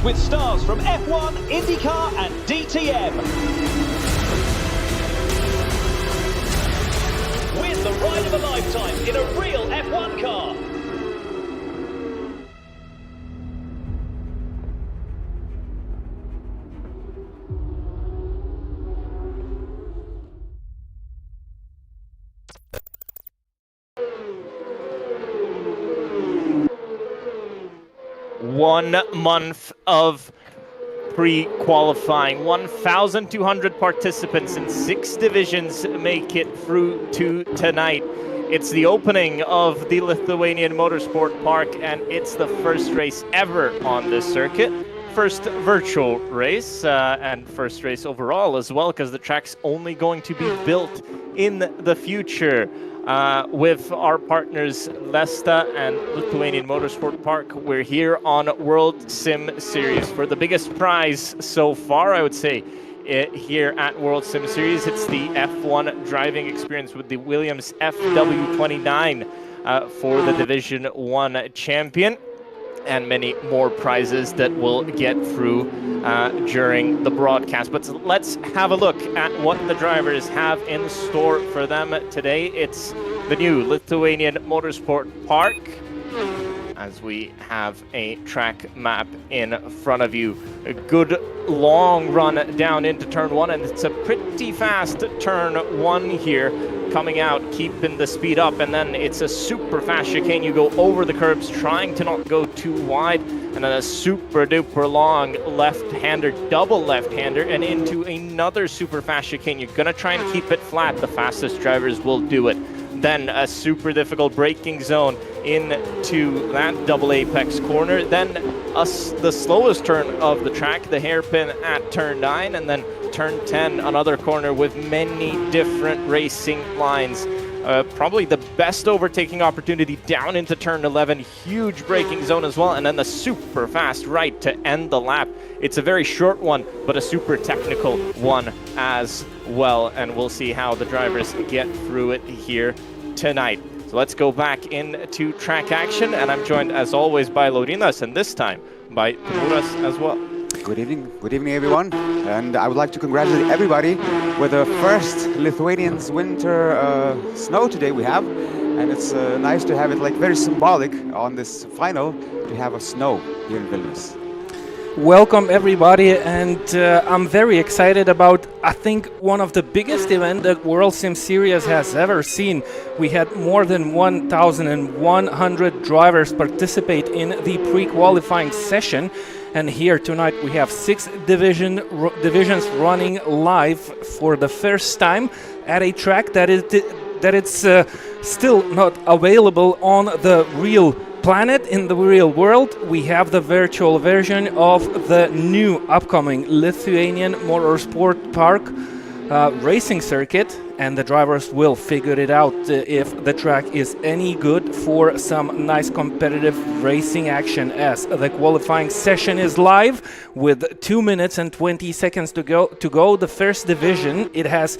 race with stars from F1, IndyCar and DTM. Win the ride of a lifetime in a real F1 car. One month of pre-qualifying. 1,200 participants in 6 divisions make it through to tonight. It's the opening of the Lithuanian Motorsport Park, and it's the first race ever on this circuit. First virtual race, and first race overall as well, because the track's only going to be built in the future. With our partners LESTA and Lithuanian Motorsport Park, we're here on WorldSimSeries for the biggest prize so far, I would say, here at WorldSimSeries. It's the F1 driving experience with the Williams FW29 for the Division 1 champion, and many more prizes that we'll get through during the broadcast. But let's have a look at what the drivers have in store for them today. It's the new Lithuanian Motorsport Park, as we have a track map in front of you. A good long run down into turn 1, and it's a pretty fast turn 1 here, coming out, keeping the speed up, and then it's a super fast chicane. You go over the curbs, trying to not go too wide, and then a super duper long left-hander, double left-hander, and into another super fast chicane. You're gonna try and keep it flat. The fastest drivers will do it. Then a super difficult braking zone into that double apex corner. Then the slowest turn of the track, the hairpin at turn 9, and then turn 10, another corner with many different racing lines. Probably the best overtaking opportunity down into turn 11, huge braking zone as well, and then the super fast right to end the lap. It's a very short one, but a super technical one as well, and we'll see how the drivers get through it here tonight. So let's go back into track action, and I'm joined as always by Laurinas, and this time by Muras as well. Good evening everyone, and I would like to congratulate everybody with the first Lithuanians winter snow today we have, and it's nice to have it like very symbolic on this final to have a snow here in Vilnius. Welcome everybody, and I'm very excited about, I think, one of the biggest events that WorldSimSeries has ever seen. We had more than 1,100 drivers participate in the pre-qualifying session, and here tonight we have 6 divisions running live for the first time at a track that it's still not available on the real planet, in the real world. We have the virtual version of the new upcoming Lithuanian Motorsport Park racing circuit, and the drivers will figure it out if the track is any good for some nice competitive racing action, as the qualifying session is live with 2 minutes and 20 seconds to go. The first division, it has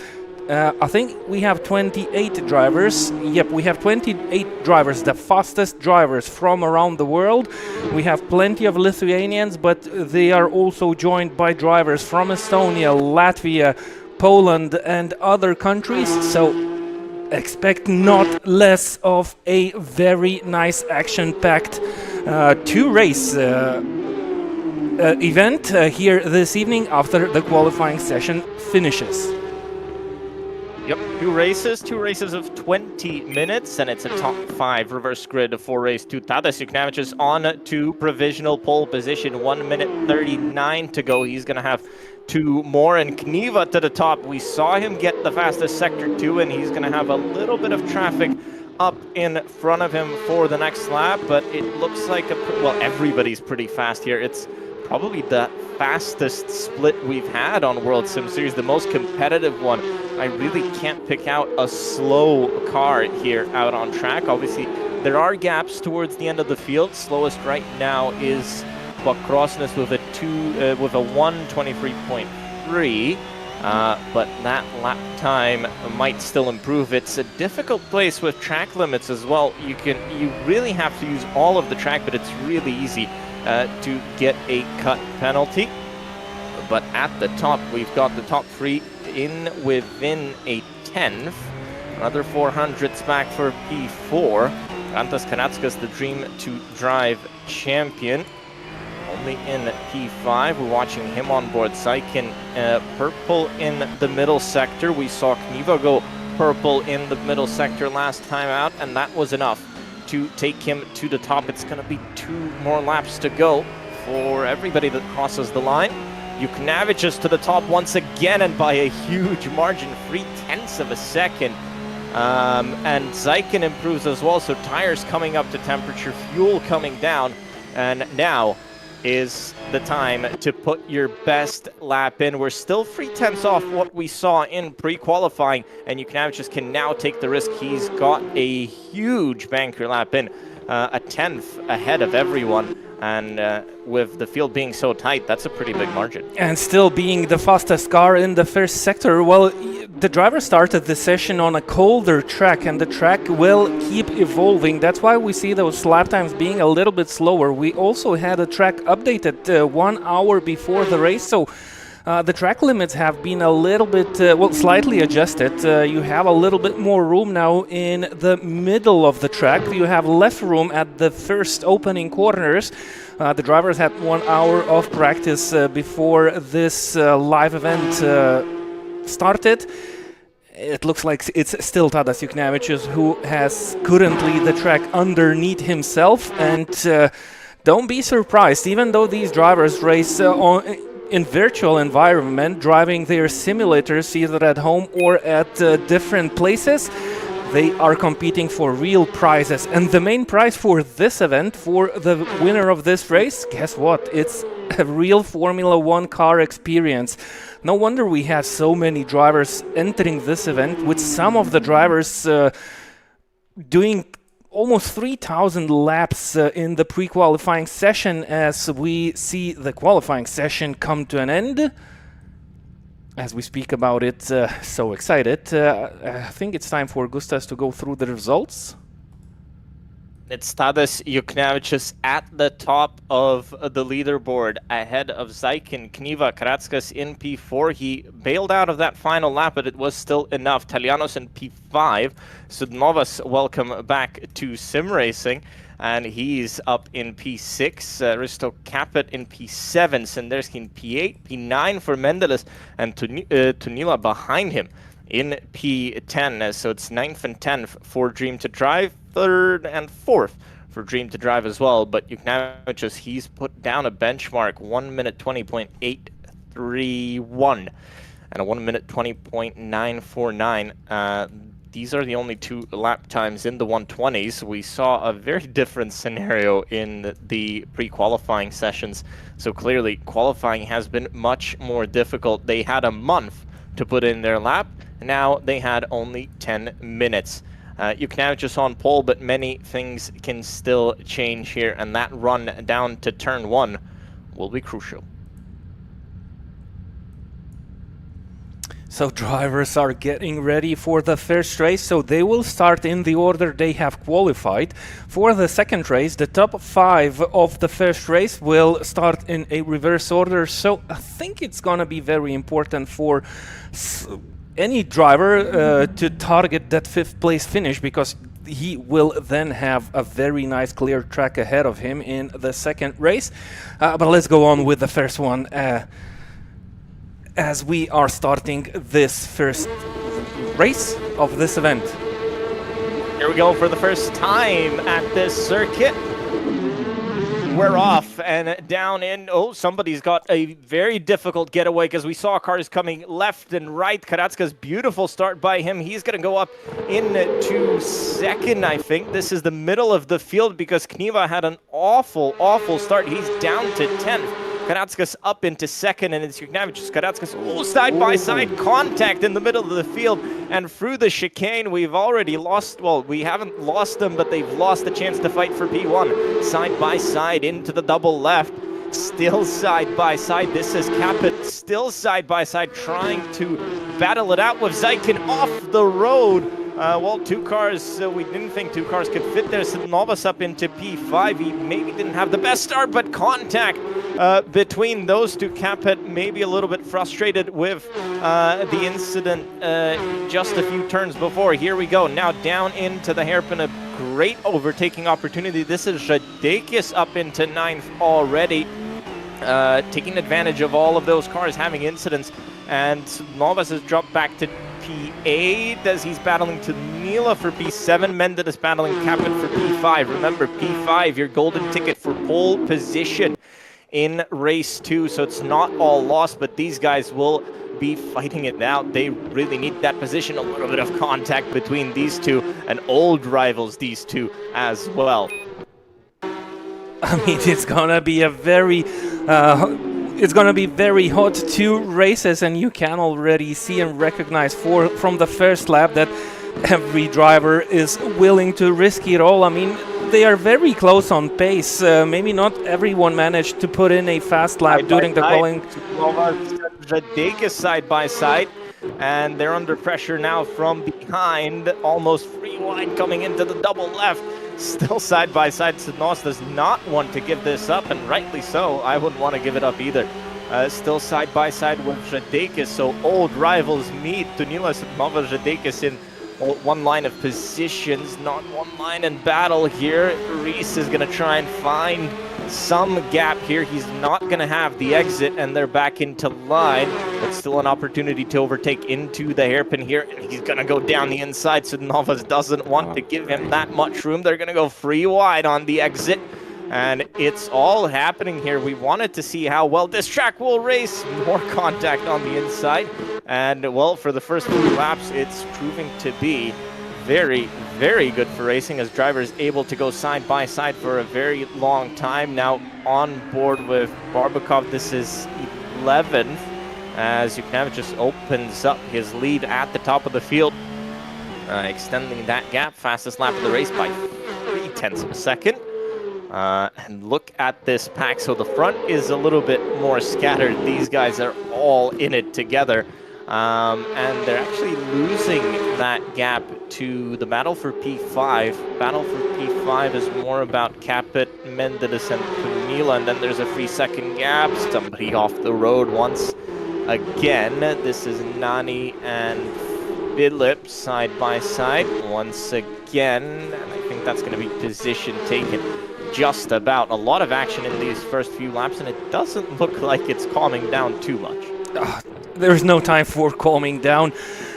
I think we have 28 drivers. Yep, we have 28 drivers, the fastest drivers from around the world. We have plenty of Lithuanians, but they are also joined by drivers from Estonia, Latvia, Poland and other countries. So expect not less of a very nice action-packed two-race event here this evening after the qualifying session finishes. Yep, two races of 20 minutes, and it's a top 5 reverse grid for race 2. Tadas Juknevičius on to provisional pole position, 1 minute 39 to go. He's going to have 2 more, and Kniva to the top. We saw him get the fastest sector 2, and he's going to have a little bit of traffic up in front of him for the next lap, but it looks like, well, everybody's pretty fast here. It's probably the fastest split we've had on WorldSimSeries, the most competitive one. I really can't pick out a slow car here out on track. Obviously, there are gaps towards the end of the field. Slowest right now is Krosnis with a 1:23.3. But that lap time might still improve. It's a difficult place with track limits as well. You really have to use all of the track, but it's really easy to get a cut penalty. But at the top, we've got the top three in within a tenth. Another 400s back for P4. Rantas Kanatskas, the Dream to Drive champion, only in P5. We're watching him on board. Saikin purple in the middle sector. We saw Kniva go purple in the middle sector last time out, and that was enough to take him to the top. It's going to be 2 more laps to go for everybody that crosses the line. Juknavich is to the top once again, and by a huge margin, 0.3 of a second. And Saikin improves as well, so tires coming up to temperature, fuel coming down, and now is the time to put your best lap in. We're still 0.3 off what we saw in pre-qualifying, and Juknavich can now take the risk. He's got a huge banker lap in, a 10th ahead of everyone. And with the field being so tight, that's a pretty big margin. And still being the fastest car in the first sector, well, the driver started the session on a colder track, and the track will keep evolving. That's why we see those lap times being a little bit slower. We also had a track updated 1 hour before the race, so the track limits have been a little bit, slightly adjusted. You have a little bit more room now in the middle of the track. You have less room at the first opening corners. The drivers had 1 hour of practice before this live event started. It looks like it's still Tadas Juknavich who has currently the track underneath himself. And don't be surprised, even though these drivers race in virtual environment, driving their simulators either at home or at different places, they are competing for real prizes. And the main prize for this event, for the winner of this race, guess what? It's a real Formula 1 car experience. No wonder we have so many drivers entering this event, with some of the drivers doing almost 3,000 laps in the pre-qualifying session, as we see the qualifying session come to an end. As we speak about it, so excited. I think it's time for Gustas to go through the results. It's Tadas Juknavich at the top of the leaderboard, ahead of Saikin. Kniva Karatskas in P4. He bailed out of that final lap, but it was still enough. Talianos in P5. Sudnovas, welcome back to sim racing, and he's up in P6. Risto Capet in P7. Sendersky in P8. P9 for Mendeles, and Tunila behind him in P10. So it's 9th and 10th for Dream to Drive. 3rd and 4th for Dream to Drive as well, but Juknavich, he's put down a benchmark 1 minute 20.831 and a 1 minute 20.949. These are the only 2 lap times in the 120s. We saw a very different scenario in the pre-qualifying sessions, so clearly qualifying has been much more difficult. They had a month to put in their lap, now they had only 10 minutes. Juknavich is on pole, but many things can still change here, and that run down to turn 1 will be crucial. So drivers are getting ready for the first race, so they will start in the order they have qualified. For the second race, the top 5 of the first race will start in a reverse order, so I think it's gonna be very important for any driver to target that 5th place finish, because he will then have a very nice clear track ahead of him in the second race. But let's go on with the first one, as we are starting this first race of this event. Here we go for the first time at this circuit. We're off and down in. Oh, somebody's got a very difficult getaway, because we saw cars coming left and right. Karatskas, beautiful start by him. He's going to go up into second, I think. This is the middle of the field, because Kniva had an awful start. He's down to 10th. Karatskas up into second, and it's Juknavich. Karatskas, side-by-side contact in the middle of the field, and through the chicane, we've already lost, well, we haven't lost them, but they've lost the chance to fight for P1. Side-by-side into the double left, still side-by-side. This is Capet, still side-by-side, trying to battle it out with Saikin off the road. well, two cars, we didn't think two cars could fit there. Novas up into P5. He maybe didn't have the best start, but contact between those two. Capet maybe a little bit frustrated with the incident just a few turns before. Here we go, now down into the hairpin. A great overtaking opportunity. This is Žadeikis up into 9th already. Taking advantage of all of those cars having incidents, and Novas has dropped back to P8 as he's battling to Mila for P7. Mended is battling Capet for P5. Remember, P5, your golden ticket for pole position in race 2, so it's not all lost, but these guys will be fighting it out. They really need that position. A little bit of contact between these two, and old rivals, these two as well. I mean, it's gonna be a very hot 2 races, and you can already see and recognize from the first lap that every driver is willing to risk it all. I mean, they are very close on pace. Maybe not everyone managed to put in a fast lap during the qualifying. Žadeikis side by side, and they're under pressure now from behind. Almost free wide coming into the double left. Still side by side. Sidnos does not want to give this up, and rightly so. I wouldn't want to give it up either. Still side by side with Žadeikis, so old rivals meet. Tunila Sidnova, Žadeikis in one line of positions, not one line in battle here. Reese is going to try and find some gap here. He's not going to have the exit, and they're back into line, but still an opportunity to overtake into the hairpin here, and he's going to go down the inside, so Novas doesn't want to give him that much room. They're going to go free wide on the exit, and it's all happening here. We wanted to see how well this track will race. More contact on the inside, and well, for the first few laps, it's proving to be very, very good for racing, as drivers able to go side by side for a very long time. Now on board with Barbakov, this is 11th, as Yuknevich just opens up his lead at the top of the field, extending that gap. Fastest lap of the race by 0.3 of a second. And look at this pack. So the front is a little bit more scattered. These guys are all in it together. And they're actually losing that gap to the battle for P5. Battle for P5 is more about Capet, Mendelis, and Kunila, and then there's a 3-second gap. Somebody off the road once again. This is Nani and Philip side by side once again, and I think that's going to be position taken just about. A lot of action in these first few laps, and it doesn't look like it's calming down too much. There's no time for calming down.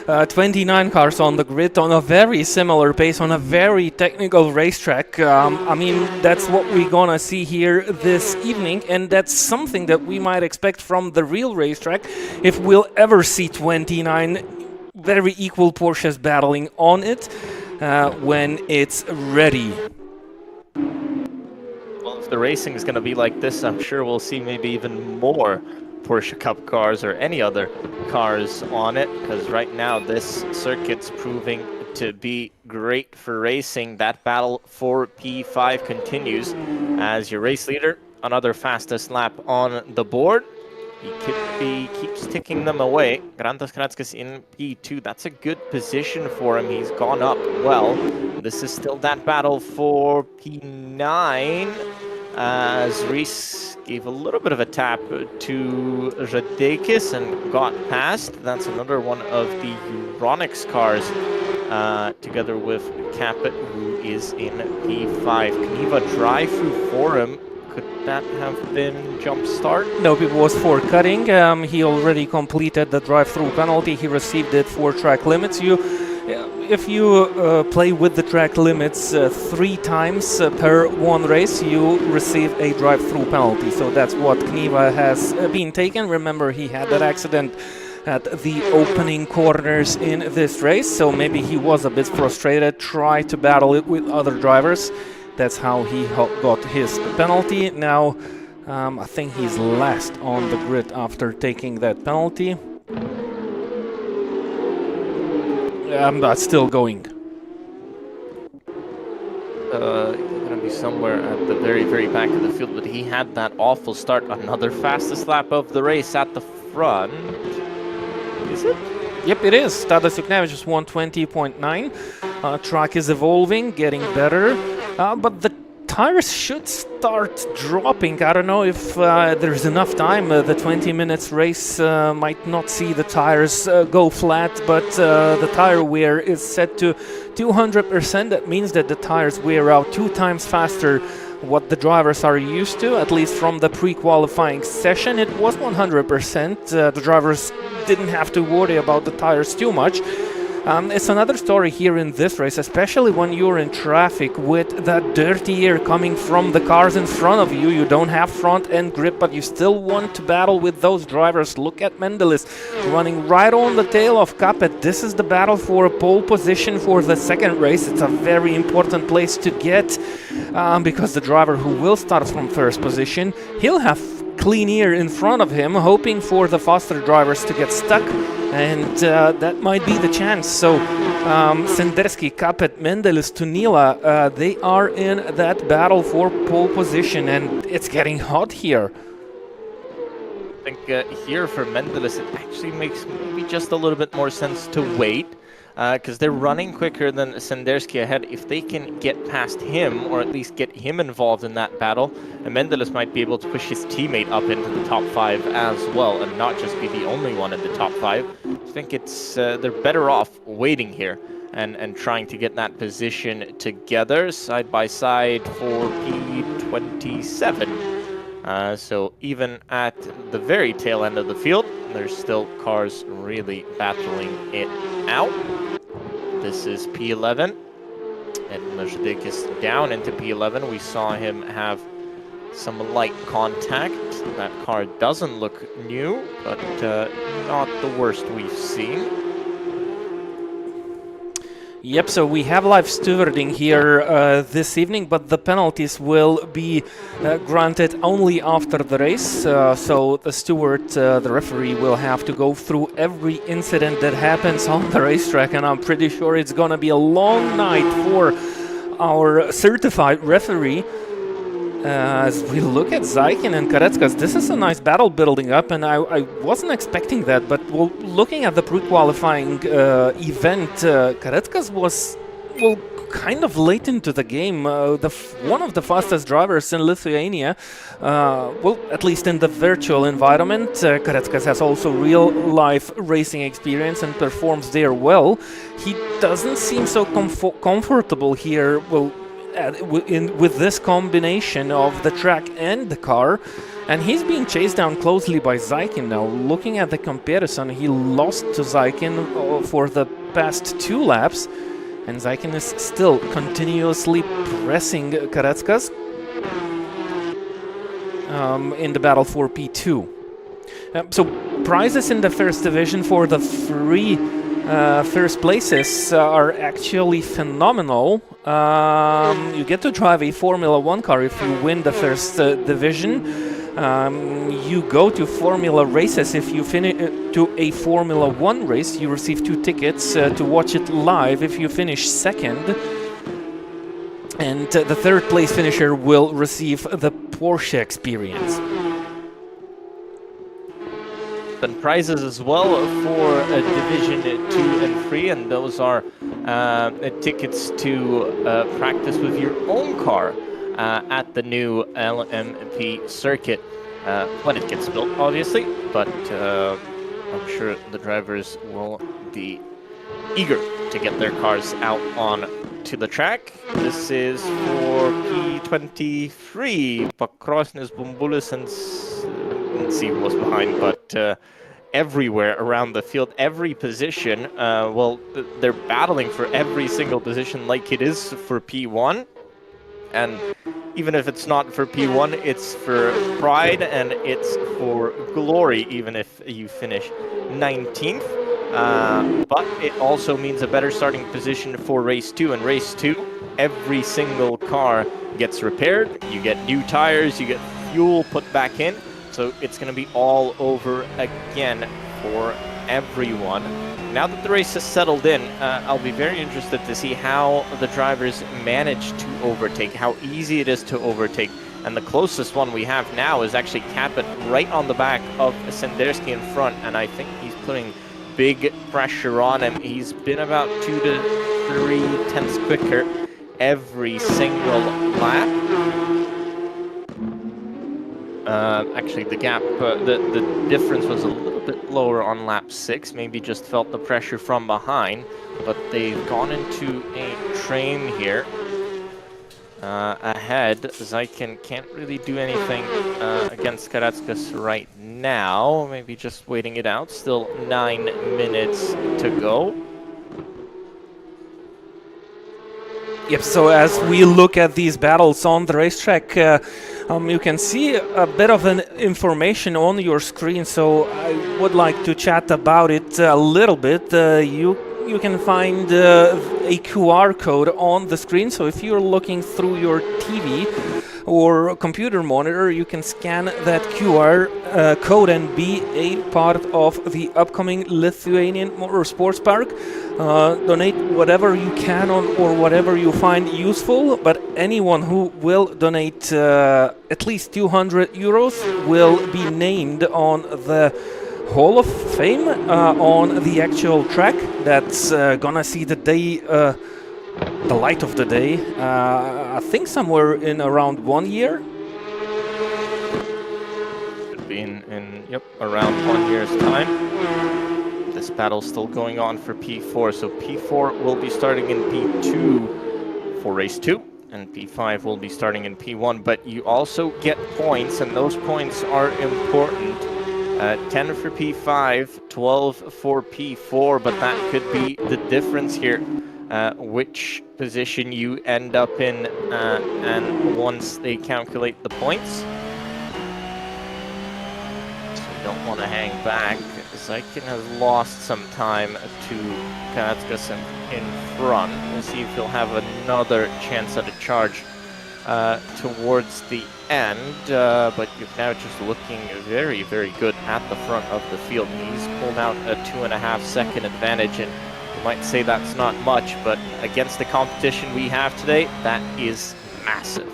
29 cars on the grid on a very similar pace, on a very technical racetrack. I mean, that's what we're gonna see here this evening, and that's something that we might expect from the real racetrack if we'll ever see 29 very equal Porsches battling on it when it's ready. Well, if the racing is going to be like this, I'm sure we'll see maybe even more Porsche Cup cars or any other cars on it, because right now this circuit's proving to be great for racing. That battle for P5 continues as your race leader, another fastest lap on the board. He keeps ticking them away. Grantas Kratskis in P2. That's a good position for him. He's gone up well. This is still that battle for P9, as Reese gave a little bit of a tap to Žadeikis and got past. That's another one of the Euronics cars, together with Capet, who is in P5. Kniva drive-through for him. Could that have been jump start? Nope, it was for cutting. He already completed the drive-through penalty. He received it for track limits. If you play with the track limits 3 times per one race, you receive a drive-through penalty. So that's what Kniva has been taken. Remember, he had that accident at the opening corners in this race, so maybe he was a bit frustrated, tried to battle it with other drivers. That's how he got his penalty. Now, I think he's last on the grid after taking that penalty. But still going. He's going to be somewhere at the very, very back of the field, but he had that awful start. Another fastest lap of the race at the front. Is it? Yep, it is. Tadas Juknevičius is 120.9. Track is evolving, getting better, but the tires should start dropping. I don't know if there's enough time. The 20 minutes race might not see the tires go flat, but the tire wear is set to 200%. That means that the tires wear out 2 times faster what the drivers are used to, at least from the pre-qualifying session. It was 100%. The drivers didn't have to worry about the tires too much. It's another story here in this race, especially when you're in traffic with that dirty air coming from the cars in front of you. You don't have front end grip, but you still want to battle with those drivers. Look at Mendelis running right on the tail of Capet. This is the battle for a pole position for the second race. It's a very important place to get because the driver who will start from first position, he'll have clean air in front of him, hoping for the faster drivers to get stuck, and that might be the chance. So Sendersky, Capet, Mendelis, Tunila, they are in that battle for pole position, and it's getting hot here. I think here for Mendelis, it actually makes maybe just a little bit more sense to wait, because they're running quicker than Sendersky ahead. If they can get past him, or at least get him involved in that battle, and Mendelis might be able to push his teammate up into the top 5 as well, and not just be the only one in the top 5. I think it's they're better off waiting here and trying to get that position together, side by side for P27. So even at the very tail end of the field, there's still cars really battling it out. This is P11, and Lejdik is down into P11. We saw him have some light contact. That car doesn't look new, but not the worst we've seen. Yep, so we have live stewarding here this evening, but the penalties will be granted only after the race. So the steward, the referee, will have to go through every incident that happens on the racetrack, and I'm pretty sure it's going to be a long night for our certified referee. As we look at Zaikin and Karetskas, this is a nice battle building up, and I wasn't expecting that, but well, looking at the pre-qualifying event, Karetskas was, well, kind of late into the game. One of the fastest drivers in Lithuania, well, at least in the virtual environment. Karetskas has also real-life racing experience and performs there well. He doesn't seem so comfortable here, well, with this combination of the track and the car, and he's being chased down closely by Zaikin now. Looking at the comparison, he lost to Zaikin for the past 2 laps, and Zaikin is still continuously pressing Karetskas in the battle for P2. So prizes in the first division for the 3 first places are actually phenomenal. You get to drive a Formula 1 car if you win the first division. You go to Formula races if you finish to a Formula 1 race. You receive 2 tickets to watch it live if you finish second. And the third place finisher will receive the Porsche experience. And prizes as well for Division 2 and 3, and those are tickets to practice with your own car at the new LMP circuit when it gets built, obviously, but I'm sure the drivers will be eager to get their cars out on to the track. This is for P23, Pakrosnis, Bumbulis, and let's see who was behind, but everywhere around the field, every position, well, they're battling for every single position like it is for P1. And even if it's not for P1, it's for pride and it's for glory, even if you finish 19th. But it also means a better starting position for race 2. And race 2, every single car gets repaired. You get new tires, you get fuel put back in. So it's going to be all over again for everyone. Now that the race has settled in, I'll be very interested to see how the drivers manage to overtake, how easy it is to overtake. And the closest one we have now is actually Capet right on the back of Sendersky in front, and I think he's putting big pressure on him. He's been about 2 to 3 tenths quicker every single lap. Actually, the gap, the difference was a little bit lower on lap 6. Maybe just felt the pressure from behind, but they've gone into a train here. Ahead, Zaikin can't really do anything against Karatskas right now. Maybe just waiting it out. Still 9 minutes to go. Yep, so as we look at these battles on the racetrack, you can see a bit of an information on your screen, so I would like to chat about it a little bit. You can find a QR code on the screen, so if you're looking through your TV or computer monitor, you can scan that QR code and be a part of the upcoming Lithuanian Motorsports Park. Donate whatever you can or whatever you find useful, but anyone who will donate at least 200 euros will be named on the Hall of Fame on the actual track that's gonna see the day, the light of the day, I think somewhere in around 1 year. Should be in yep, around 1 year's time. This battle's still going on for P4, so P4 will be starting in P2 for race 2, and P5 will be starting in P1, but you also get points, and those points are important. 10 for P5, 12 for P4, but that could be the difference here, which position you end up in, and once they calculate the points. So you don't want to hang back. Zaikin has lost some time to Karatskas in front. We'll see if he'll have another chance at a charge towards the end, but you're now just looking very, very good at the front of the field. He's pulled out a 2.5 second advantage, and you might say that's not much, but against the competition we have today, that is massive.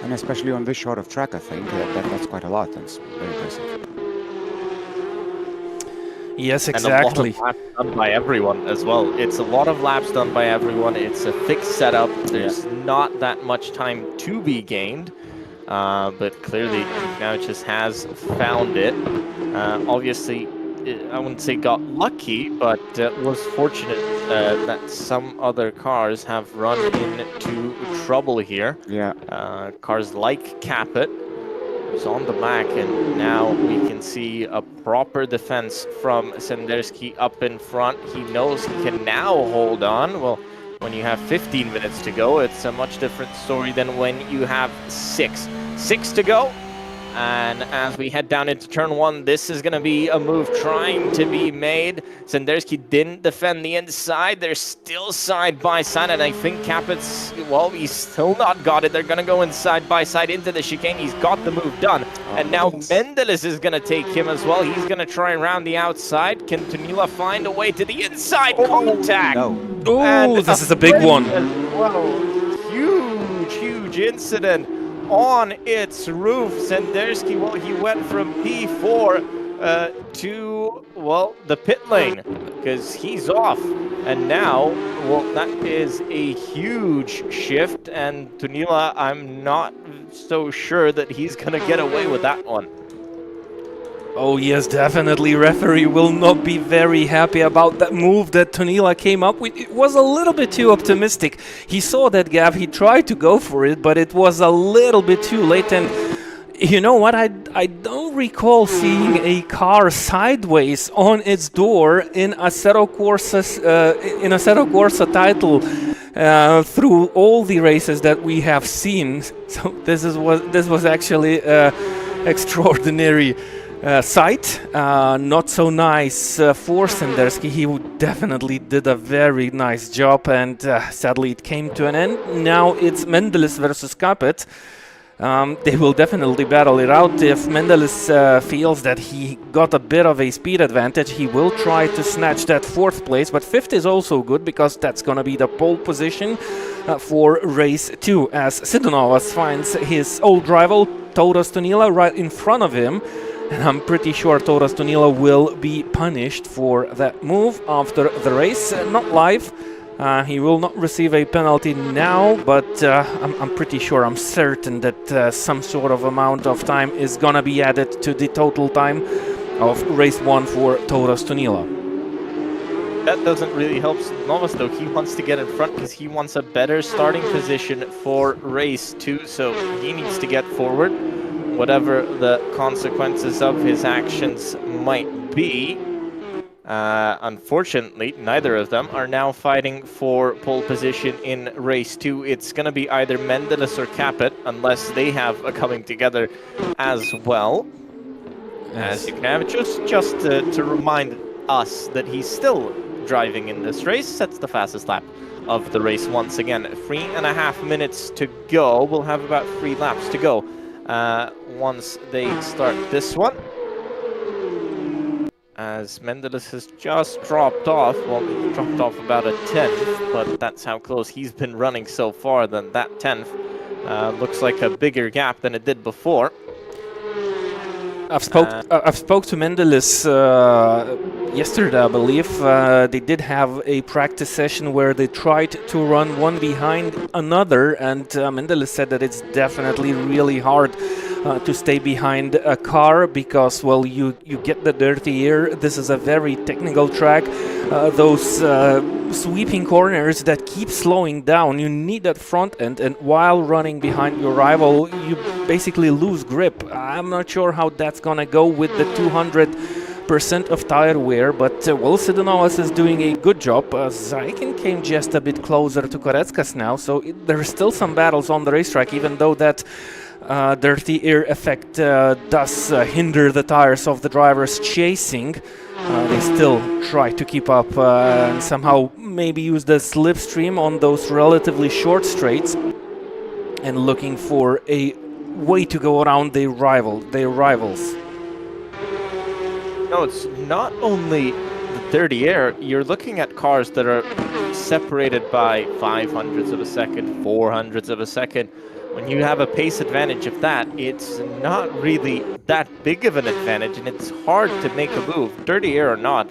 And especially on this short of track, I think that's quite a lot. That's very impressive. Yes, exactly. And a lot of laps done by everyone as well. It's a lot of laps done by everyone. It's a fixed setup. There's not that much time to be gained. But clearly, now just has found it. Obviously, I wouldn't say got lucky, but was fortunate that some other cars have run into trouble here. Yeah. Cars like Capet, who's on the back, and now we can see a proper defense from Sendersky up in front. He knows he can now hold on. Well, when you have 15 minutes to go, it's a much different story than when you have 6. 6 to go, and as we head down into turn 1, this is going to be a move trying to be made. Sendersky didn't defend the inside. They're still side by side, and I think Capet's, well, he's still not got it. They're going to go in side by side into the chicane. He's got the move done, and now Mendelis is going to take him as well. He's going to try and round the outside. Can Tunila find a way to the inside? Contact! No. Oh, this is a big one. Well, huge incident on its roof. Sendersky, well, he went from P4 to, well, the pit lane, because he's off. And now, well, that is a huge shift, and Tunila, I'm not so sure that he's going to get away with that one. Oh yes, definitely. Referee will not be very happy about that move that Tunila came up with. It was a little bit too optimistic. He saw that gap, he tried to go for it, but it was a little bit too late. And you know what? I don't recall seeing a car sideways on its door in Assetto Corsa title through all the races that we have seen. So this was actually extraordinary. Sight, not so nice for Sendersky. He definitely did a very nice job, and sadly it came to an end. Now it's Mendelis versus Capet. They will definitely battle it out. If Mendelis feels that he got a bit of a speed advantage, he will try to snatch that 4th place, but 5th is also good because that's gonna be the pole position for race 2, as Sidonovas finds his old rival Tauras Tunila right in front of him. And I'm pretty sure Tauras Tunila will be punished for that move after the race. Not live. He will not receive a penalty now, but I'm pretty sure, I'm certain that some sort of amount of time is gonna be added to the total time of race 1 for Tauras Tunila. That doesn't really help Novas though. He wants to get in front because he wants a better starting position for race 2, so he needs to get forward, whatever the consequences of his actions might be. Unfortunately, neither of them are now fighting for pole position in race 2. It's going to be either Mendeles or Capet, unless they have a coming together as well. As you can have, just to remind us that he's still driving in this race, sets the fastest lap of the race once again. 3.5 minutes to go. We'll have about 3 laps to go once they start this one. As Mendeles has just dropped off, well, he dropped off about a 10th, but that's how close he's been running so far. Than that 10th looks like a bigger gap than it did before. I've spoke to Mendeles yesterday, I believe. They did have a practice session where they tried to run one behind another, and Mendeles said that it's definitely really hard to stay behind a car because, well, you get the dirty air. This is a very technical track. Those sweeping corners that keep slowing down, you need that front end, and while running behind your rival, you basically lose grip. I'm not sure how that's gonna go with the 200% of tire wear, but well, Sidonovas is doing a good job. Zaikin came just a bit closer to Koretskas now, so there's still some battles on the racetrack, even though that dirty air effect does hinder the tires of the drivers chasing. They still try to keep up and somehow maybe use the slipstream on those relatively short straights and looking for a way to go around their rivals. No, it's not only the dirty air. You're looking at cars that are separated by 500ths of a second, 400ths of a second. When you have a pace advantage of that, it's not really that big of an advantage, and it's hard to make a move, dirty air or not.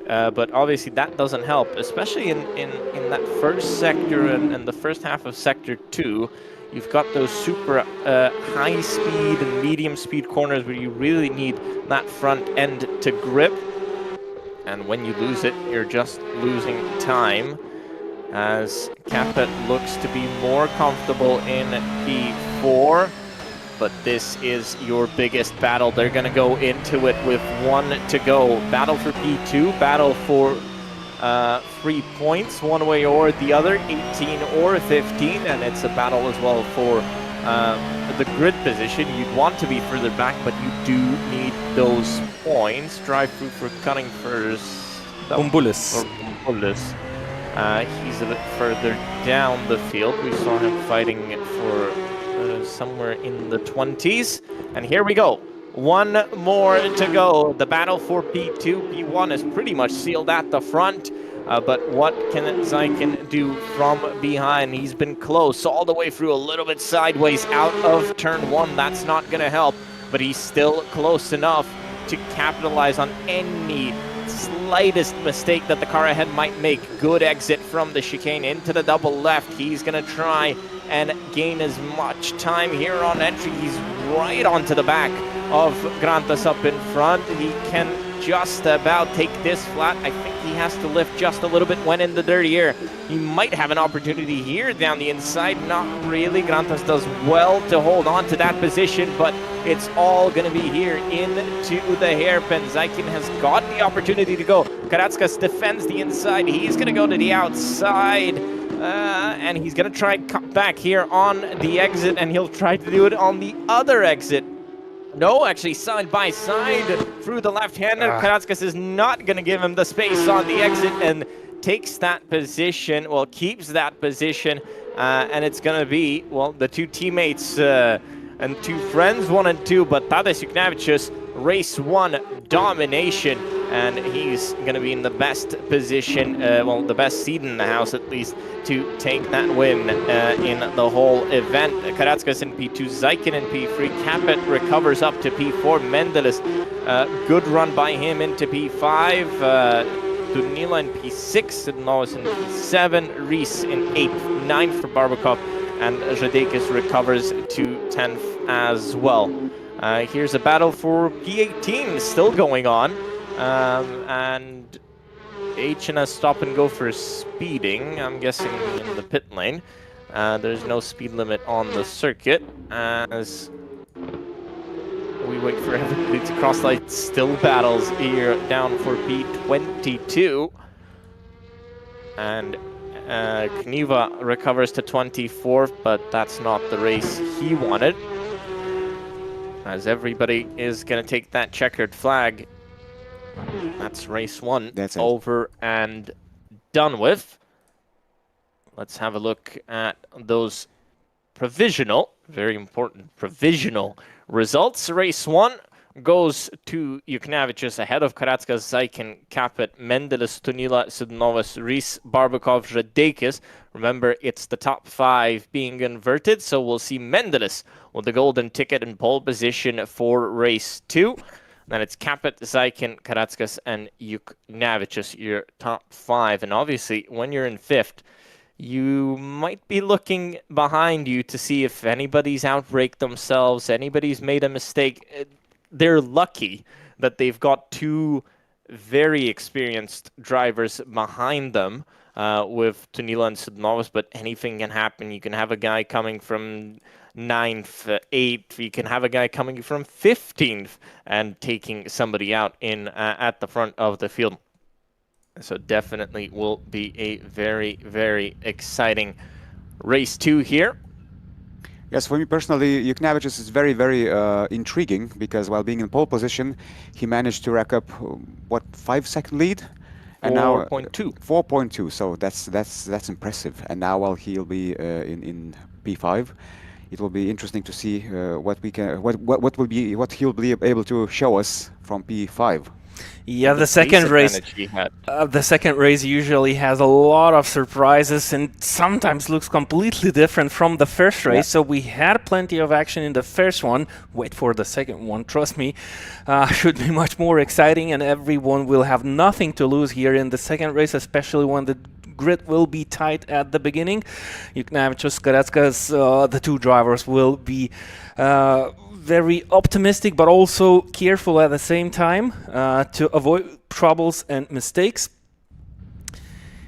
But obviously that doesn't help, especially in that first sector and the first half of Sector 2. You've got those super high speed and medium speed corners where you really need that front end to grip. And when you lose it, you're just losing time. As Capet looks to be more comfortable in P4, but this is your biggest battle. They're going to go into it with 1 to go. Battle for P2, battle for 3 points, one way or the other, 18 or 15, and it's a battle as well for the grid position. You'd want to be further back, but you do need those points. Drive through for cutting first. Umbulis. He's a bit further down the field. We saw him fighting for somewhere in the 20s. And here we go. 1 more to go. The battle for P2. P1 is pretty much sealed at the front. But what can Zaikin do from behind? He's been close all the way through, a little bit sideways out of turn 1. That's not going to help. But he's still close enough to capitalize on any slightest mistake that the car ahead might make. Good exit from the chicane into the double left. He's going to try and gain as much time here on entry. He's right onto the back of Grantas up in front. He can just about take this flat. I think he has to lift just a little bit when in the dirty air. He might have an opportunity here down the inside. Not really. Grantas does well to hold on to that position, but it's all going to be here into the hairpin. Zaikin has got the opportunity to go. Koretskas defends the inside. He's going to go to the outside. And he's going to try and cut back here on the exit, and he'll try to do it on the other exit. No, actually side by side through the left-hander. Koretskas is not going to give him the space on the exit and takes that position, well, keeps that position. And it's going to be, well, the 2 teammates and 2 friends, 1 and 2, but Tadeusz Juknavicius, race 1 domination. and he's going to be in the best position, well, the best seat in the house at least, to take that win in the whole event. Karatskas in P2, Zaikin in P3, Capet recovers up to P4, Mendelis, good run by him into P5, Tunila in P6, Sidnovas in P7, Rees in 8th, 9th for Barbakov, and Žadeikis recovers to 10th as well. Here's a battle for P18 still going on, and H&S stop and go for speeding, I'm guessing in the pit lane. There's no speed limit on the circuit as we wait for everybody to cross light. Still battles here down for P22. And Kniva recovers to 24th, but that's not the race he wanted. As everybody is going to take that checkered flag. That's race 1. That's it. Over and done with. Let's have a look at those provisional, very important provisional results. Race 1 goes to Juknavicius ahead of Karatskas, Zaikin, Capet, Mendelis, Tunila, Sidnovas, Rees, Barbakov, Žadeikis. Remember, it's the top 5 being inverted, so we'll see Mendelis with the golden ticket in pole position for race 2. Then it's Capet, Zaikin, Karatskas, and Juknavicius, your top 5. And obviously, when you're in 5th, you might be looking behind you to see if anybody's outbraked themselves, anybody's made a mistake. They're lucky that they've got 2 very experienced drivers behind them with Tunila and Sidnovas, but anything can happen. You can have a guy coming from 9th, 8th, you can have a guy coming from 15th and taking somebody out in at the front of the field. So definitely will be a very, very exciting race 2 here. Yes, for me personally, Juknavicius is very, very intriguing because while being in pole position, he managed to rack up, what, 5-second lead? And 4.2. 4.2, so that's impressive. And now while he'll be in P5, it will be interesting to see what he'll be able to show us from P5. Yeah, the second race usually has a lot of surprises and sometimes looks completely different from the first race. So we had plenty of action in the first one. Wait for the second one, trust me. Should be much more exciting, and everyone will have nothing to lose here in the second race, especially when the grid will be tight at the beginning. Juknavicius, Karatskas, the 2 drivers will be very optimistic, but also careful at the same time to avoid troubles and mistakes.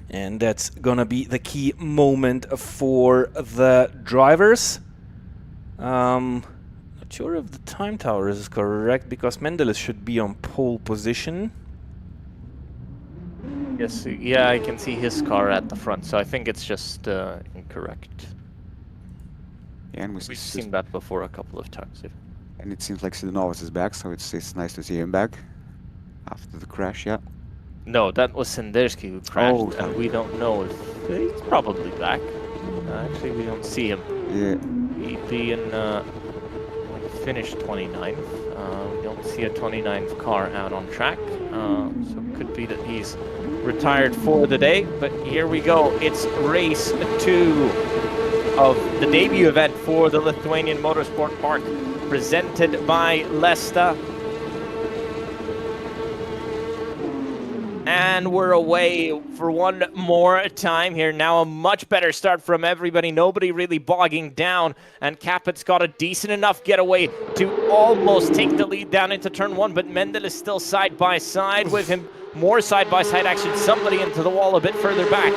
And that's gonna be the key moment for the drivers. Not sure if the time tower is correct because Mendelis should be on pole position. Yes, yeah, I can see his car at the front, so I think it's just incorrect. Yeah, and We've seen that before a couple of times. And it seems like Sidnovas is back, so it's nice to see him back after the crash. Yeah. No, that was Sendersky who crashed, and we don't know if he's probably back. Actually, we don't see him. Yeah. He'd be in finished 29th. We don't see a 29th car out on track, so it could be that he's retired for the day. But here we go. It's race 2 of the debut event for the Lithuanian Motorsport Park, presented by LESTA. And we're away for one more time here. Now a much better start from everybody. Nobody really bogging down. And Capet's got a decent enough getaway to almost take the lead down into turn 1. But Mendel is still side by side with him. More side-by-side action. Somebody into the wall a bit further back.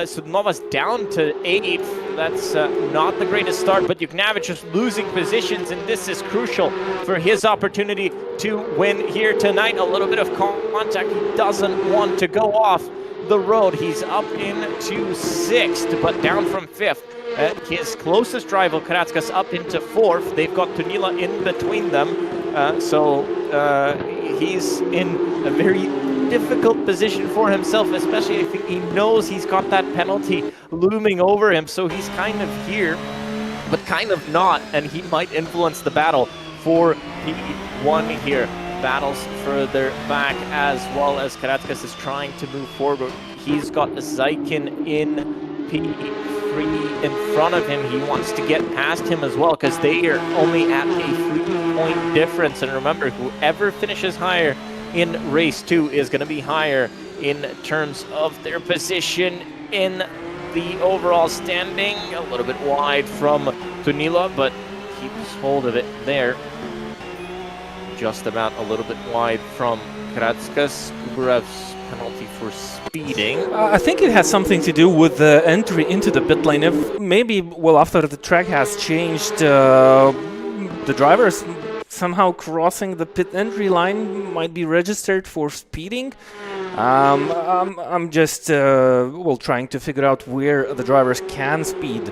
Sidnova's down to 8th. That's not the greatest start, but Juknavicius is losing positions, and this is crucial for his opportunity to win here tonight. A little bit of contact. He doesn't want to go off the road. He's up into 6th, but down from 5th. His closest rival, Karatskas, up into 4th. They've got Tunila in between them. So he's in a very difficult position for himself, especially if he knows he's got that penalty looming over him. So he's kind of here, but kind of not, and he might influence the battle for P1 here. battles further back, as well as Karatskas is trying to move forward. He's got Zaikin in P3 in front of him. He wants to get past him as well, because they are only at a 3-point difference. And remember, whoever finishes higher in race 2 is going to be higher in terms of their position in the overall standing. A little bit wide from Tunila, but keeps hold of it there. Just about a little bit wide from Karatskas. Uberev's penalty for speeding. I think it has something to do with the entry into the pit lane. If maybe, well, after the track has changed, the drivers somehow crossing the pit entry line might be registered for speeding. I'm just well, trying to figure out where the drivers can speed.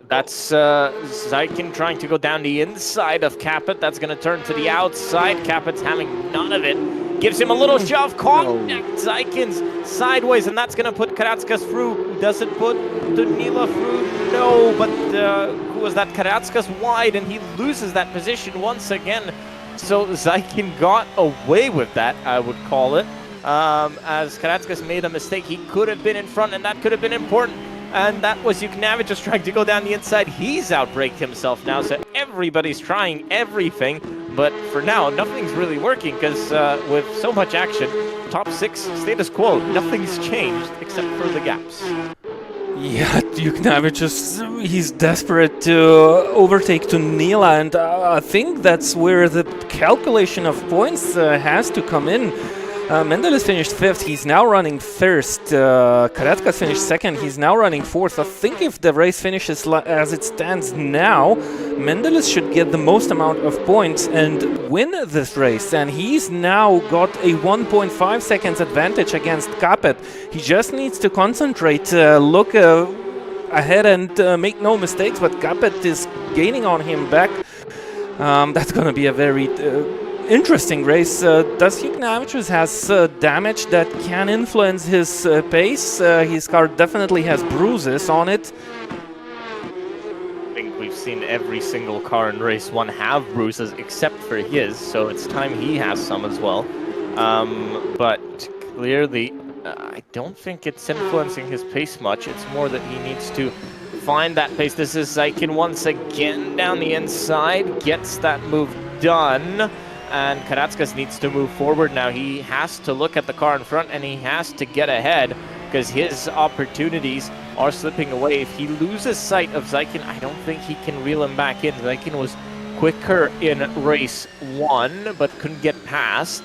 That's Zaikin trying to go down the inside of Capet. That's going to turn to the outside. Capet's having none of it. Gives him a little shove. Contact Zaikin's sideways, and that's going to put Karatskas through. Does it put Danila through? No, but who was that? Karatskas wide, and he loses that position once again. So Zaikin got away with that, I would call it. As Karatskas made a mistake, he could have been in front, and that could have been important. And that was Yuknavich just trying to go down the inside. He's outbraked himself now, so everybody's trying everything. But for now, nothing's really working, because with so much action, top 6 status quo, nothing's changed except for the gaps. Yeah, Yuknavich he's desperate to overtake Tunila, and I think that's where the calculation of points has to come in. Mendelis finished 5th, he's now running 1st. Karatskas finished 2nd, he's now running 4th. I think if the race finishes as it stands now, Mendelis should get the most amount of points and win this race. And he's now got a 1.5 seconds advantage against Capet. He just needs to concentrate, look ahead and make no mistakes, but Capet is gaining on him back. That's going to be a very interesting race. Does Yuknavich has damage that can influence his pace? His car definitely has bruises on it. I think we've seen every single car in race 1 have bruises except for his, so it's time he has some as well. But clearly, I don't think it's influencing his pace much. It's more that he needs to find that pace. This is Zaikin once again down the inside, gets that move done. And Karatskas needs to move forward now. He has to look at the car in front, and he has to get ahead, because his opportunities are slipping away. If he loses sight of Zaikin, I don't think he can reel him back in. Zaikin was quicker in race 1, but couldn't get past.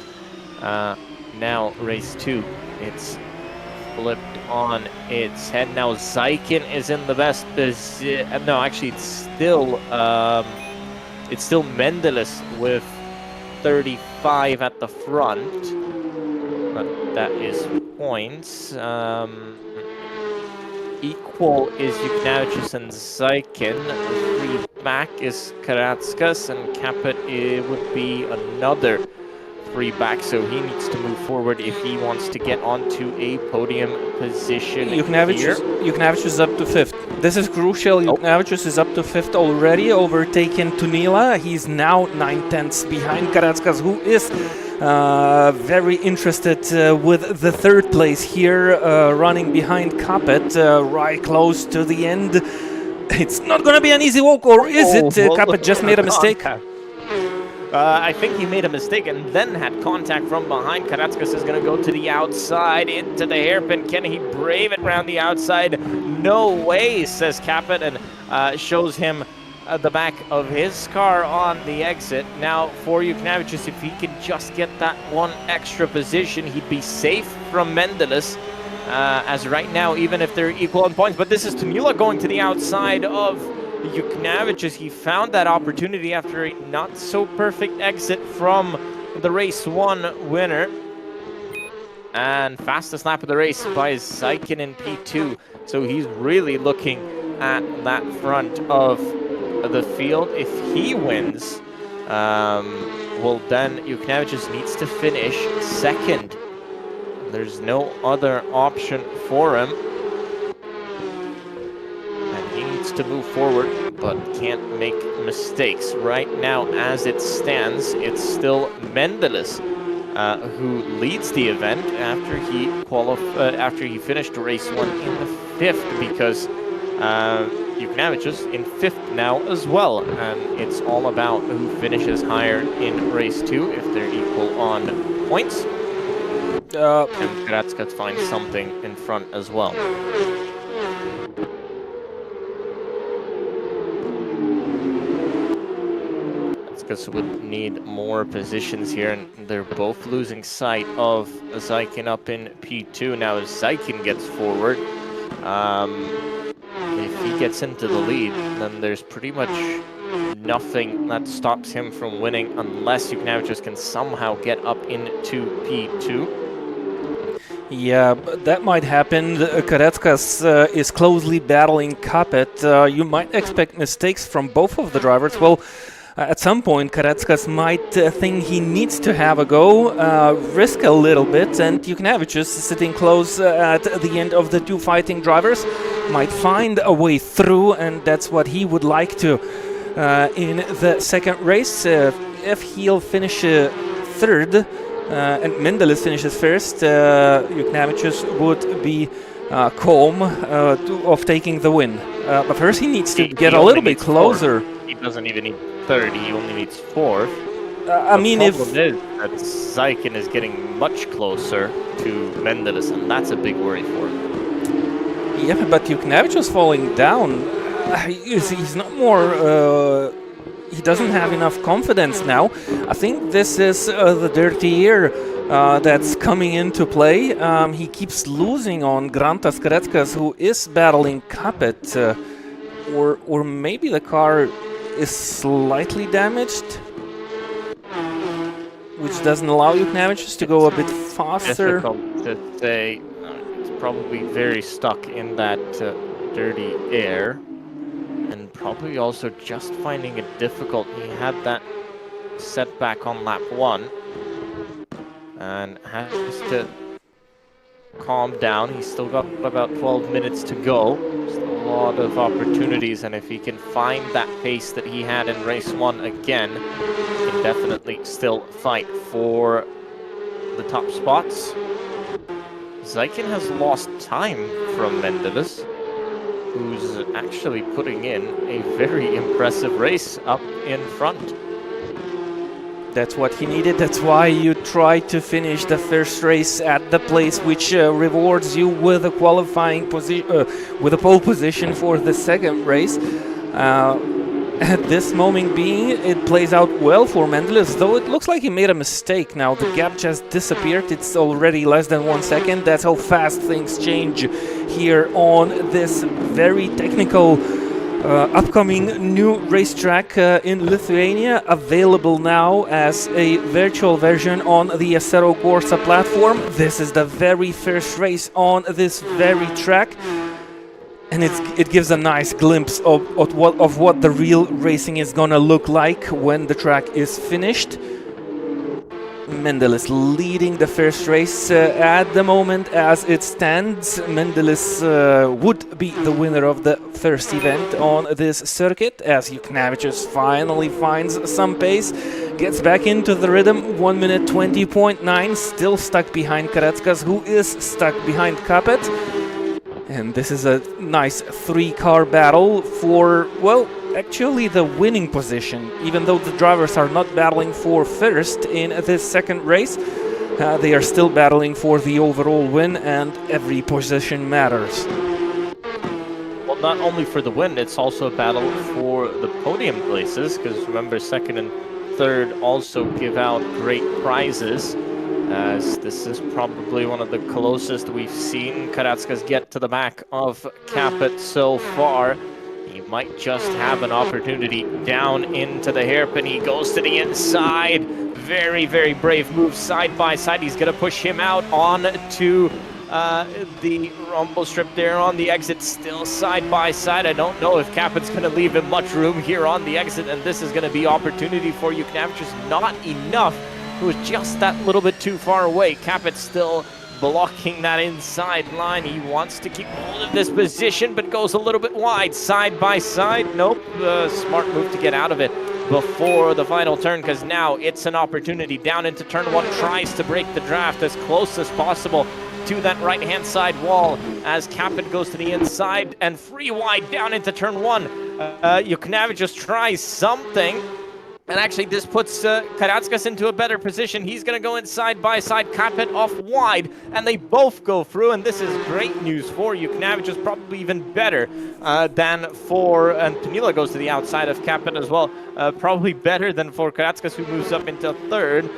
Now race 2, it's flipped on its head. Now Zaikin is in the best position. No, actually, it's still Mendelis with 35 at the front, but that is points. Equal is Yuknavich and Zaikin. 3 back is Karatskas, and Capet would be another 3 back, so he needs to move forward if he wants to get onto a podium position. Yuknavich is up to 5th. This is crucial. Yuknavich is up to 5th already, overtaken Tunila. He's now 9/10 behind Karatskas, who is very interested with the 3rd place here, running behind Capet, right close to the end. It's not going to be an easy walk, or is it? Capet just made a mistake. I think he made a mistake and then had contact from behind. Karatskas is going to go to the outside, into the hairpin. Can he brave it around the outside? No way, says Capet, and shows him the back of his car on the exit. Now, for Yuknavich, if he can just get that 1 extra position, he'd be safe from Mendelis. As right now, even if they're equal on points. But this is Tunila going to the outside of Yuknavich, as he found that opportunity after a not-so-perfect exit from the race 1 winner. And fastest lap of the race by Zaikin in P2. So he's really looking at that front of the field. If he wins, well, then Yuknavich needs to finish 2nd. There's no other option for him. To move forward, but can't make mistakes. Right now, as it stands, it's still Mendelis who leads the event after he finished race 1 in the 5th, because Juknavicius in 5th now as well, and it's all about who finishes higher in race 2 if they're equal on points. And Karatska finds something in front as well. Karatska would need more positions here, and they're both losing sight of Zaikin up in P2. Now as Zaikin gets forward, if he gets into the lead, then there's pretty much nothing that stops him from winning unless Juknavicius can somehow get up into P2. Yeah, that might happen. Karatkas is closely battling Capet. You might expect mistakes from both of the drivers. Well, at some point, Karatkas might think he needs to have a go, risk a little bit, and Juknavicius, sitting close at the end of the two fighting drivers, might find a way through, and that's what he would like to in the second race. If he'll finish third and Mendelis finishes first, Juknavicius would be calm of taking the win. But first he needs to get a little bit closer. He doesn't even need third, he only needs 4th. I mean, the problem is that Zaikin is getting much closer to Mendelis, and that's a big worry for him. Yeah, but Juknavicius falling down. He's not more. He doesn't have enough confidence now. I think this is the dirty air that's coming into play. He keeps losing on Grantas Karatkas, who is battling Capet, or maybe the car is slightly damaged, which doesn't allow Juknavicius to go a bit faster. Difficult to say. It's probably very stuck in that dirty air, and probably also just finding it difficult. He had that setback on lap 1 and has to calm down. He's still got about 12 minutes to go. There's a lot of opportunities, and if he can find that pace that he had in race 1 again, he can definitely still fight for the top spots. Zaikin has lost time from Mendelis, who's actually putting in a very impressive race up in front. That's what he needed. That's why you try to finish the first race at the place which rewards you with a qualifying position, with a pole position for the second race. At this moment being, it plays out well for Mendelis, though it looks like he made a mistake now. The gap just disappeared. It's already less than 1 second. That's how fast things change here on this very technical upcoming new racetrack in Lithuania, available now as a virtual version on the Assetto Corsa platform. This is the very first race on this very track, and it gives a nice glimpse of what the real racing is gonna look like when the track is finished. Mendelis leading the first race at the moment as it stands. Mendelis would be the winner of the first event on this circuit, as Juknavicius finally finds some pace, gets back into the rhythm. 1 minute 20.9, still stuck behind Karatkas, who is stuck behind Capet. And this is a nice 3-car battle for, well, actually the winning position. Even though the drivers are not battling for first in this second race, they are still battling for the overall win, and every position matters. Well, not only for the win, it's also a battle for the podium places, because remember, second and third also give out great prizes, as this is probably one of the closest we've seen Karatskas get to the back of Capet so far. He might just have an opportunity down into the hairpin. He goes to the inside. Very, very brave move side by side. He's going to push him out onto the rumble strip there on the exit, still side by side. I don't know if Capet's going to leave him much room here on the exit, and this is going to be opportunity for Juknavicius. Not enough. It was just that little bit too far away. Capet still blocking that inside line. He wants to keep hold of this position, but goes a little bit wide. Side by side. Nope. Smart move to get out of it before the final turn, because now it's an opportunity. Down into turn 1, tries to break the draft as close as possible to that right-hand side wall as Capit goes to the inside and free wide down into turn 1. Juknavic just tries something. And actually, this puts Karatskas into a better position. He's going to go inside by side, Capit off wide, and they both go through. And this is great news for Juknavic, is probably even better than for, and Tanila goes to the outside of Capit as well. Probably better than for Karatskas, who moves up into third.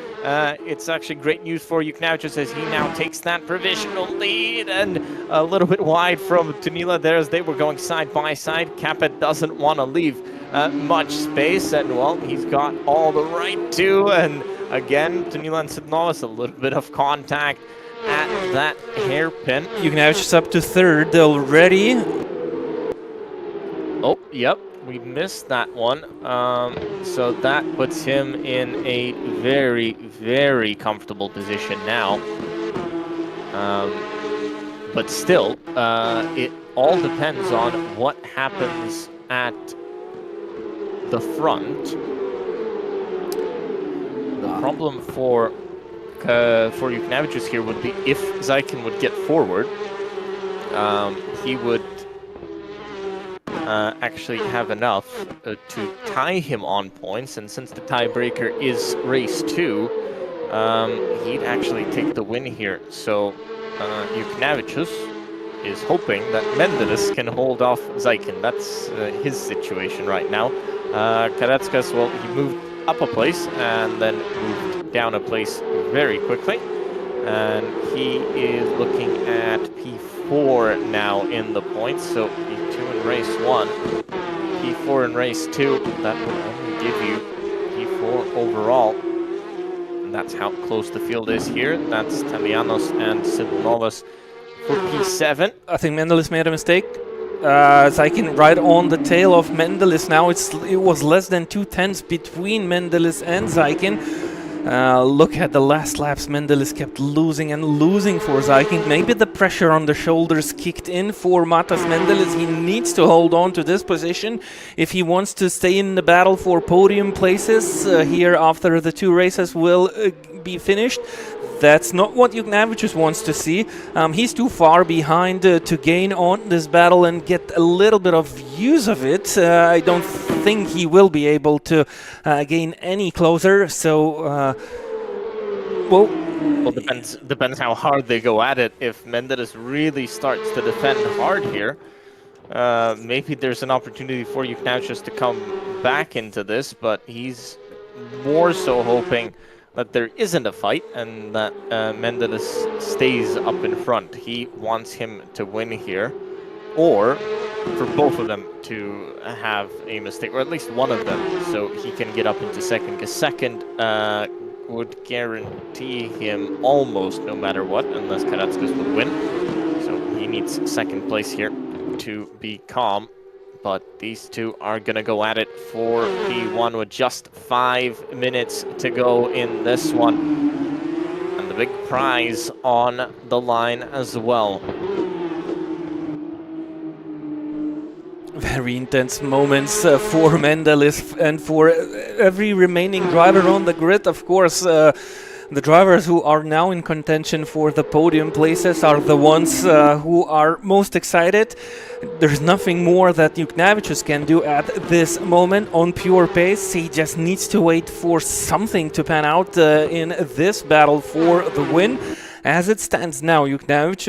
It's actually great news for Juknavic as he now takes that provisional lead, and a little bit wide from Tanila there as they were going side by side. Capit doesn't want to leave much space, and well, he's got all the right to, and again, Tanila and Sidnovas, a little bit of contact at that hairpin. Juknavic is up to third already. Oh, yep, we missed that one. So that puts him in a very, very comfortable position now. But still, it all depends on what happens at the front. The problem for Juknavic here would be if Zaikin would get forward, he would actually have enough to tie him on points, and since the tiebreaker is race 2, he'd actually take the win here. So Juknavic is hoping that Mendelis can hold off Zaikin. That's his situation right now. Karatskas, well, he moved up a place and then moved down a place very quickly. And he is looking at P4 now in the points. So P2 in race 1, P4 in race 2. That would only give you P4 overall. And that's how close the field is here. That's Talianos and Sidnovas for P7. I think Mendelis made a mistake. Zaikin right on the tail of Mendelis now. It was less than 2/10 between Mendelis and Zaikin. Look at the last laps. Mendelis kept losing and losing for Zaikin. Maybe the pressure on the shoulders kicked in for Matas Mendelis. He needs to hold on to this position if he wants to stay in the battle for podium places here after the 2 races will be finished. That's not what Juknavic wants to see. He's too far behind to gain on this battle and get a little bit of use of it. I don't think he will be able to gain any closer. So, well, depends how hard they go at it. If Mendelis really starts to defend hard here, maybe there's an opportunity for Juknavic to come back into this, but he's more so hoping that there isn't a fight and that Mendelis stays up in front. He wants him to win here, or for both of them to have a mistake, or at least one of them, so he can get up into second, because second would guarantee him almost no matter what, unless Karatskas would win. So he needs second place here to be calm. But these two are going to go at it for P1 with just 5 minutes to go in this one. And the big prize on the line as well. Very intense moments for Mendelis and for every remaining driver on the grid. Of course, the drivers who are now in contention for the podium places are the ones who are most excited. There's nothing more that Juknavic can do at this moment on pure pace. He just needs to wait for something to pan out in this battle for the win. As it stands now, Juknavic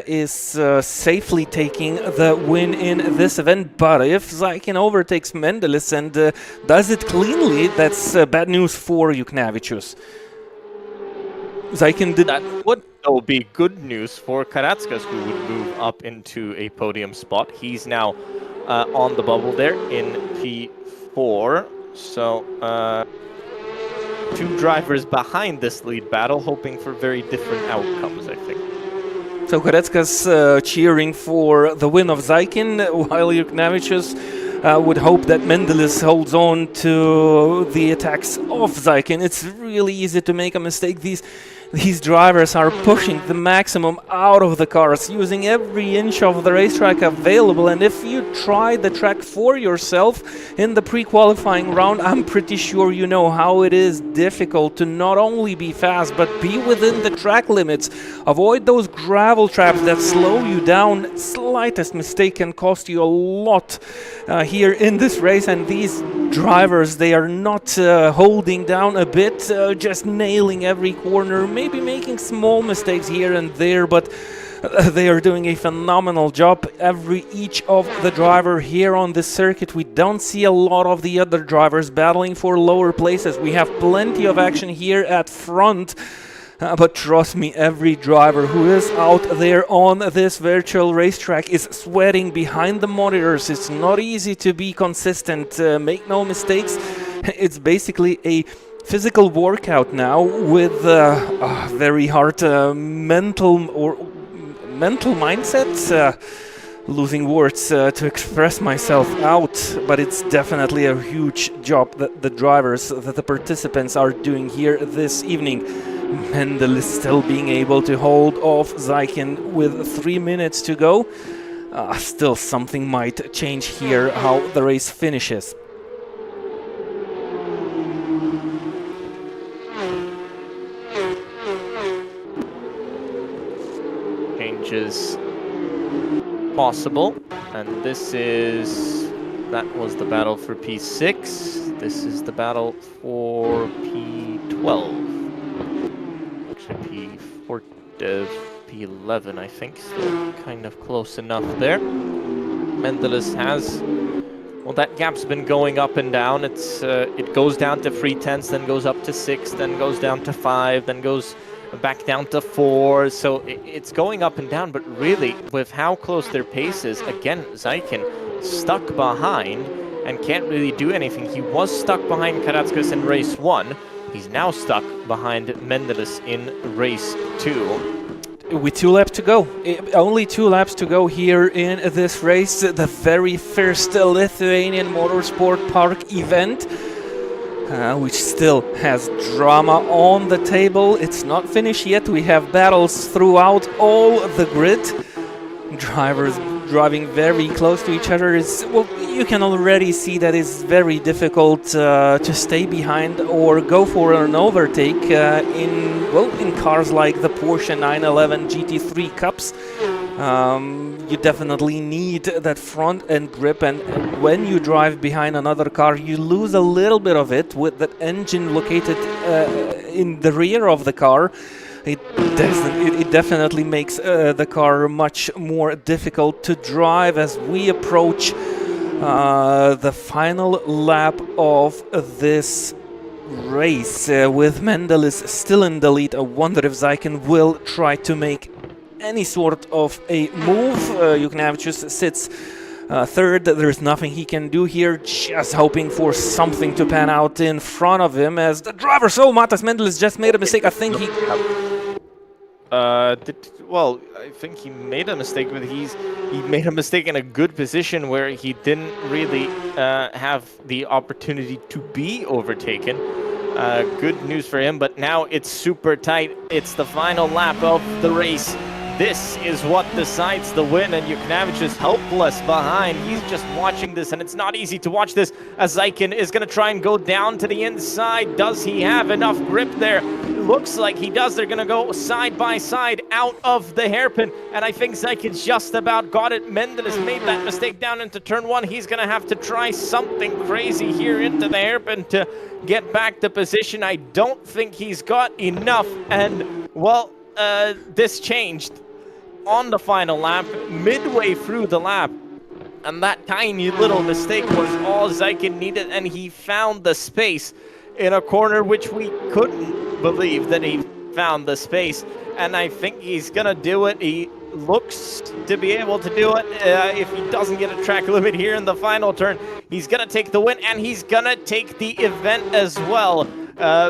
is safely taking the win in this event, but if Zaikin overtakes Mendelis and does it cleanly, that's bad news for Juknavic. Zaikin did... That would though be good news for Karatskas, who would move up into a podium spot. He's now on the bubble there in P4, so 2 drivers behind this lead battle, hoping for very different outcomes, I think. So Karatskas cheering for the win of Zaikin, while Juknavic would hope that Mendelis holds on to the attacks of Zaikin. It's really easy to make a mistake. These drivers are pushing the maximum out of the cars, using every inch of the racetrack available. And if you try the track for yourself in the pre-qualifying round, I'm pretty sure you know how it is difficult to not only be fast, but be within the track limits. Avoid those gravel traps that slow you down. Slightest mistake can cost you a lot here in this race. And these drivers, they are not holding down a bit, just nailing every corner, maybe making small mistakes here and there, but they are doing a phenomenal job. Each of the driver here on this circuit. We don't see a lot of the other drivers battling for lower places. We have plenty of action here at front. But trust me, every driver who is out there on this virtual racetrack is sweating behind the monitors. It's not easy to be consistent. Make no mistakes. It's basically a physical workout now with very hard mental mindset. Losing words to express myself out, but it's definitely a huge job that the drivers, that the participants are doing here this evening. Mendel is still being able to hold off Zaikin with 3 minutes to go. Still something might change here how the race finishes. Changes possible, and that was the battle for P6. This is the battle for P12. Actually, P11, I think. Still kind of close enough there. Mendelis has, well, that gap's been going up and down. It goes down to 3/10, then goes up to 6, then goes down to 5, then goes back down to 4, so it's going up and down. But really, with how close their pace is, again, Zaikin stuck behind and can't really do anything. He was stuck behind Karatskas in race 1. He's now stuck behind Mendelis in race 2. With 2 laps to go. Only 2 laps to go here in this race, the very first Lithuanian Motorsport Park event. Which still has drama on the table. It's not finished yet. We have battles throughout all the grid. Drivers driving very close to each other. Well, you can already see that it's very difficult to stay behind or go for an overtake in cars like the Porsche 911 GT3 Cups. You definitely need that front end grip, and when you drive behind another car, you lose a little bit of it with that engine located in the rear of the car. It definitely makes the car much more difficult to drive as we approach the final lap of this race. With Mendelis still in the lead, I wonder if Zaikin will try to make any sort of a move. Juknevičius sits third. There's nothing he can do here, just hoping for something to pan out in front of him as the driver. So Matas Mendelis just made a mistake. I think he... well, I think he made a mistake, but he made a mistake in a good position where he didn't really have the opportunity to be overtaken. Good news for him, but now it's super tight. It's the final lap of the race. This is what decides the win, and Juknevičius is helpless behind. He's just watching this, and it's not easy to watch this as Zaikin is going to try and go down to the inside. Does he have enough grip there? It looks like he does. They're going to go side by side out of the hairpin, and I think Zaikin's just about got it. Mendelis made that mistake down into turn 1. He's going to have to try something crazy here into the hairpin to get back the position. I don't think he's got enough, and, well, this changed on the final lap, midway through the lap, and that tiny little mistake was all Zaikin needed, and he found the space in a corner which we couldn't believe that he found the space, and I think he's gonna do it. He looks to be able to do it. If he doesn't get a track limit here in the final turn, he's gonna take the win, and he's gonna take the event as well.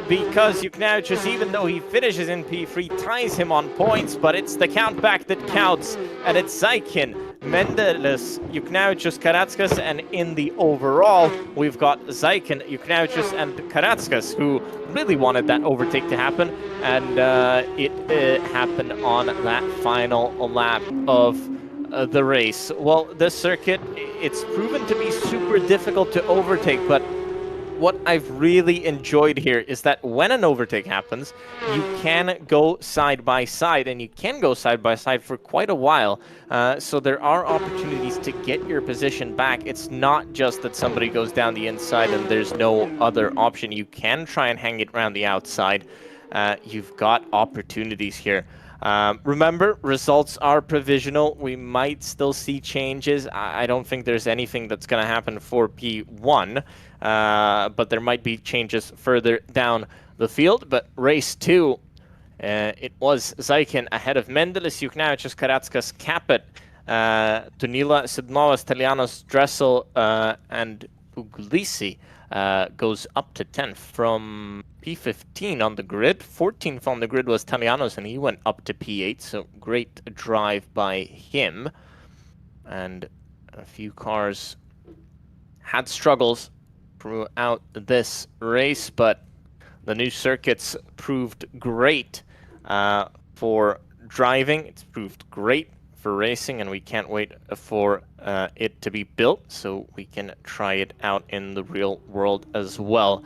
Because Juknevičius, even though he finishes in P3, ties him on points, but it's the countback that counts, and it's Zaikin Mendeles, Juknavicius, Karatskas, and in the overall, we've got Zaikin, Juknavicius, and Karatskas, who really wanted that overtake to happen, and it happened on that final lap of the race. Well, this circuit, it's proven to be super difficult to overtake, but what I've really enjoyed here is that when an overtake happens, you can go side by side, and you can go side by side for quite a while. So there are opportunities to get your position back. It's not just that somebody goes down the inside and there's no other option. You can try and hang it around the outside. You've got opportunities here. Remember, results are provisional. We might still see changes. I don't think there's anything that's going to happen for P1, but there might be changes further down the field. But race 2, it was Zaikin ahead of Mendeles, Juknavicius, Karatskas, Capet, Tunila, Sidnovas, Telianos, Dressel, and Puglisi. Goes up to 10th from P15 on the grid. 14th on the grid was Talianos, and he went up to P8, so great drive by him. And a few cars had struggles throughout this race, but the new circuits proved great for driving. It's proved great for racing, and we can't wait for it to be built so we can try it out in the real world as well.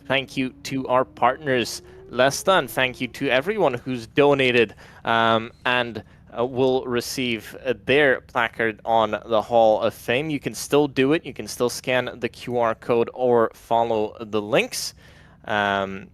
Thank you to our partners, LESTA, and thank you to everyone who's donated and will receive their placard on the Hall of Fame. You can still do it. You can still scan the QR code or follow the links. So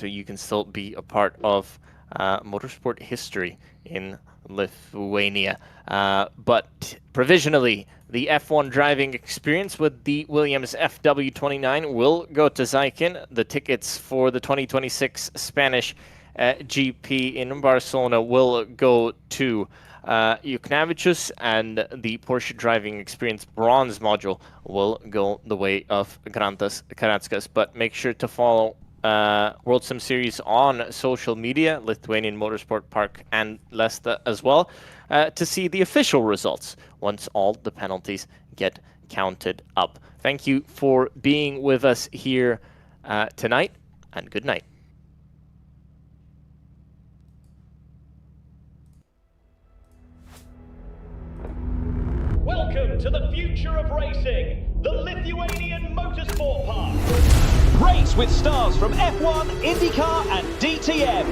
you can still be a part of motorsport history in Lithuania. But provisionally, the F1 driving experience with the Williams FW29 will go to Zaikin. The tickets for the 2026 Spanish GP in Barcelona will go to Juknavicius, and the Porsche driving experience bronze module will go the way of Grantas Karatskas. But make sure to follow WorldSimSeries on social media, Lithuanian Motorsport Park and LESTA as well, to see the official results once all the penalties get counted up. Thank you for being with us here tonight, and good night. Welcome to the future of racing, the Lithuanian Motorsport Park. Race with stars from F1, IndyCar and DTM.